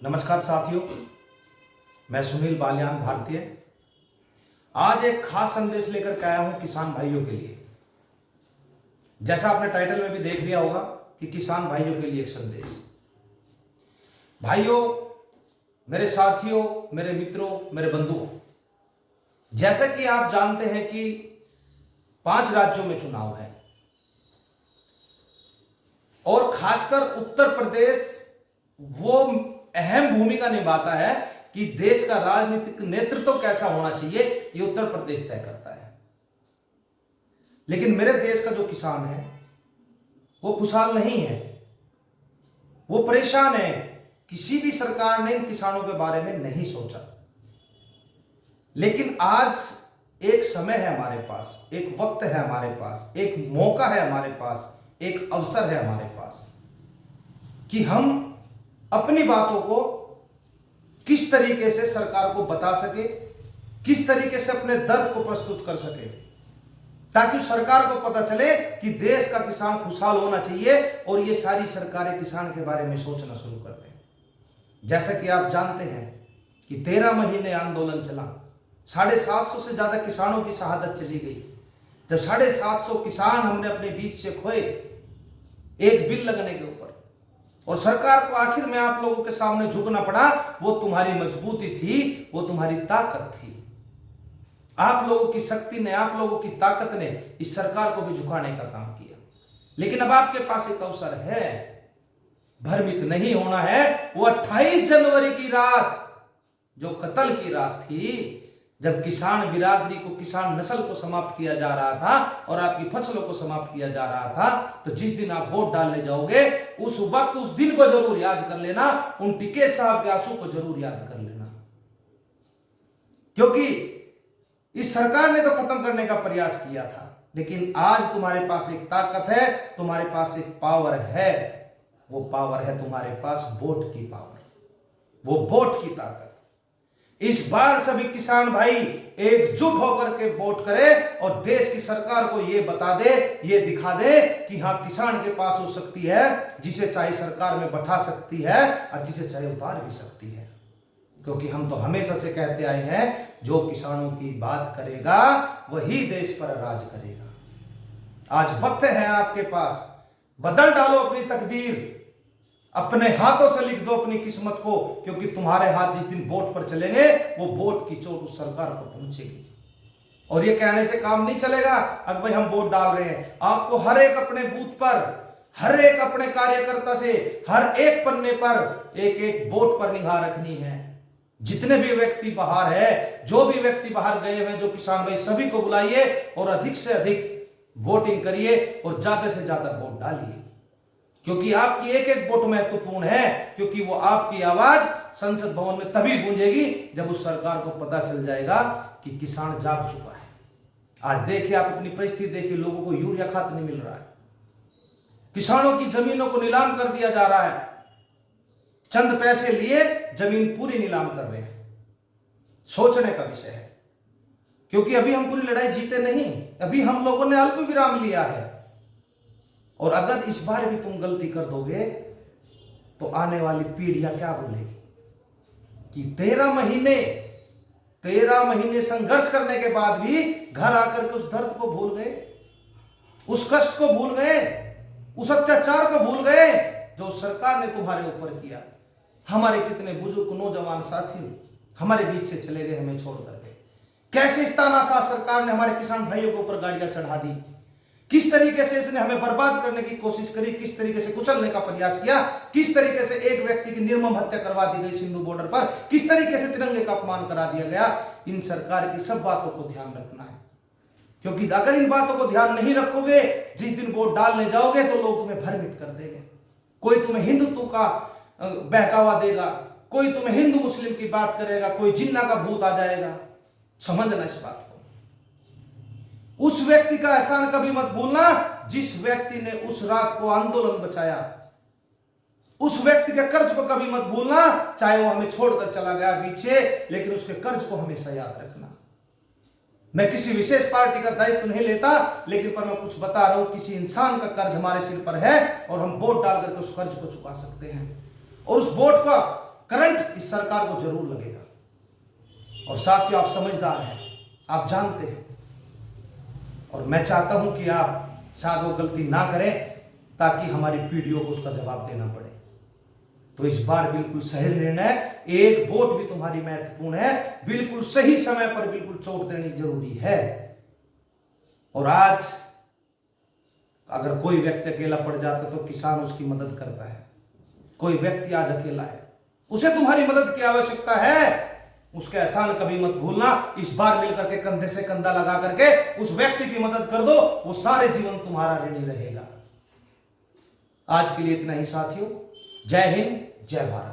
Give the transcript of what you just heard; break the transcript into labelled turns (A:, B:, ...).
A: नमस्कार साथियों, मैं सुनील बालियान भारतीय आज एक खास संदेश लेकर के आया हूं किसान भाइयों के लिए। जैसा आपने टाइटल में भी देख लिया होगा कि किसान भाइयों के लिए एक संदेश। भाइयों, मेरे साथियों, मेरे मित्रों, मेरे बंधुओं, जैसा कि आप जानते हैं कि 5 राज्यों में चुनाव है और खासकर उत्तर प्रदेश वो अहम भूमिका निभाता है कि देश का राजनीतिक नेतृत्व कैसा होना चाहिए, ये उत्तर प्रदेश तय करता है। लेकिन मेरे देश का जो किसान है वो खुशहाल नहीं है, वो परेशान है। किसी भी सरकार ने इन किसानों के बारे में नहीं सोचा। लेकिन आज एक समय है हमारे पास, एक वक्त है हमारे पास, एक मौका है हमारे पास, एक अवसर है हमारे पास कि हम अपनी बातों को किस तरीके से सरकार को बता सके, किस तरीके से अपने दर्द को प्रस्तुत कर सके, ताकि सरकार को पता चले कि देश का किसान खुशहाल होना चाहिए और ये सारी सरकारें किसान के बारे में सोचना शुरू कर दें। जैसा कि आप जानते हैं कि 13 महीने आंदोलन चला, 750 से ज्यादा किसानों की शहादत चली गई। जब 750 किसान हमने अपने बीच से खोए एक बिल लगने के ऊपर, और सरकार को आखिर में आप लोगों के सामने झुकना पड़ा, वो तुम्हारी मजबूती थी, वो तुम्हारी ताकत थी। आप लोगों की शक्ति ने, आप लोगों की ताकत ने इस सरकार को भी झुकाने का काम किया। लेकिन अब आपके पास एक अवसर है, भ्रमित नहीं होना है। वो 28 जनवरी की रात, जो कत्ल की रात थी, जब किसान बिरादरी को, किसान नस्ल को समाप्त किया जा रहा था और आपकी फसलों को समाप्त किया जा रहा था, तो जिस दिन आप वोट डालने जाओगे उस वक्त, उस दिन को जरूर याद कर लेना, उन टिकैत साहब के आंसू को जरूर याद कर लेना। क्योंकि इस सरकार ने तो खत्म करने का प्रयास किया था, लेकिन आज तुम्हारे पास एक ताकत है, तुम्हारे पास एक पावर है। वो पावर है तुम्हारे पास वोट की पावर, वो वोट की ताकत। इस बार सभी किसान भाई एकजुट होकर के वोट करें और देश की सरकार को यह बता दे, यह दिखा दे कि हां, किसान के पास वो शक्ति है जिसे चाहे सरकार में बैठा सकती है और जिसे चाहे उतार भी सकती है। क्योंकि हम तो हमेशा से कहते आए हैं, जो किसानों की बात करेगा वही देश पर राज करेगा। आज वक्त है आपके पास, बदल डालो अपनी तकदीर, अपने हाथों से लिख दो अपनी किस्मत को, क्योंकि तुम्हारे हाथ जिस दिन वोट पर चलेंगे वो वोट की चोट उस सरकार को पहुंचेगी। और ये कहने से काम नहीं चलेगा, अब भाई हम वोट डाल रहे हैं। आपको हर एक अपने बूथ पर, हर एक अपने कार्यकर्ता से, हर एक पन्ने पर एक एक वोट पर निगाह रखनी है। जितने भी व्यक्ति बाहर है, जो भी व्यक्ति बाहर गए हुए, जो किसान भाई, सभी को बुलाइए और अधिक से अधिक वोटिंग करिए और ज्यादा से ज्यादा वोट डालिए। क्योंकि आपकी एक एक वोट महत्वपूर्ण है, क्योंकि वो आपकी आवाज संसद भवन में तभी गूंजेगी जब उस सरकार को पता चल जाएगा कि किसान जाग चुका है। आज देखिए, आप अपनी परिस्थिति देखिए, लोगों को यूरिया खाद नहीं मिल रहा है, किसानों की जमीनों को नीलाम कर दिया जा रहा है, चंद पैसे लिए जमीन पूरी नीलाम कर रहे हैं। सोचने का विषय है, क्योंकि अभी हम पूरी लड़ाई जीते नहीं, अभी हम लोगों ने अल्प विराम लिया है। और अगर इस बार भी तुम गलती कर दोगे तो आने वाली पीढ़ियां क्या बोलेगी कि 13 महीने संघर्ष करने के बाद भी घर आकर के उस दर्द को भूल गए, उस कष्ट को भूल गए, उस अत्याचार को भूल गए जो सरकार ने तुम्हारे ऊपर किया। हमारे कितने बुजुर्ग नौजवान साथी हमारे बीच से चले गए, हमें छोड़ करके। कैसे इस तानाशाह सरकार ने हमारे किसान भाइयों के ऊपर गाड़ियां चढ़ा दी, किस तरीके से इसने हमें बर्बाद करने की कोशिश करी, किस तरीके से कुचलने का प्रयास किया, किस तरीके से एक व्यक्ति की निर्मम हत्या करवा दी गई सिंधु बॉर्डर पर, किस तरीके से तिरंगे का अपमान करा दिया गया। इन सरकार की सब बातों को ध्यान रखना है, क्योंकि अगर इन बातों को ध्यान नहीं रखोगे, जिस दिन वोट डालने जाओगे तो लोग तुम्हें भ्रमित कर देंगे। कोई तुम्हें हिंदुत्व का बहकावा देगा, कोई तुम्हें हिंदू मुस्लिम की बात करेगा, कोई जिन्ना का भूत आ जाएगा। समझना इस बात को। उस व्यक्ति का एहसान कभी मत भूलना जिस व्यक्ति ने उस रात को आंदोलन बचाया। उस व्यक्ति के कर्ज को कभी मत भूलना, चाहे वो हमें छोड़कर चला गया पीछे, लेकिन उसके कर्ज को हमेशा याद रखना। मैं किसी विशेष पार्टी का दायित्व नहीं लेता, लेकिन पर मैं कुछ बता रहा हूं, किसी इंसान का कर्ज हमारे सिर पर है और हम वोट डाल करके उस कर्ज को चुका सकते हैं। और उस वोट का करंट इस सरकार को जरूर लगेगा। और साथियों, आप समझदार हैं, आप जानते हैं, और मैं चाहता हूं कि आप शायद वो गलती ना करें ताकि हमारी पीढ़ियों को उसका जवाब देना पड़े। तो इस बार बिल्कुल सही निर्णय, एक वोट भी तुम्हारी महत्वपूर्ण है, बिल्कुल सही समय पर बिल्कुल चोट देनी जरूरी है। और आज अगर कोई व्यक्ति अकेला पड़ जाता है तो किसान उसकी मदद करता है। कोई व्यक्ति आज अकेला है, उसे तुम्हारी मदद की आवश्यकता है, उसके एहसान कभी मत भूलना। इस बार मिलकर के कंधे से कंधा लगा करके उस व्यक्ति की मदद कर दो, वो सारे जीवन तुम्हारा ऋणी रहेगा। आज के लिए इतना ही साथियों। जय हिंद, जय भारत।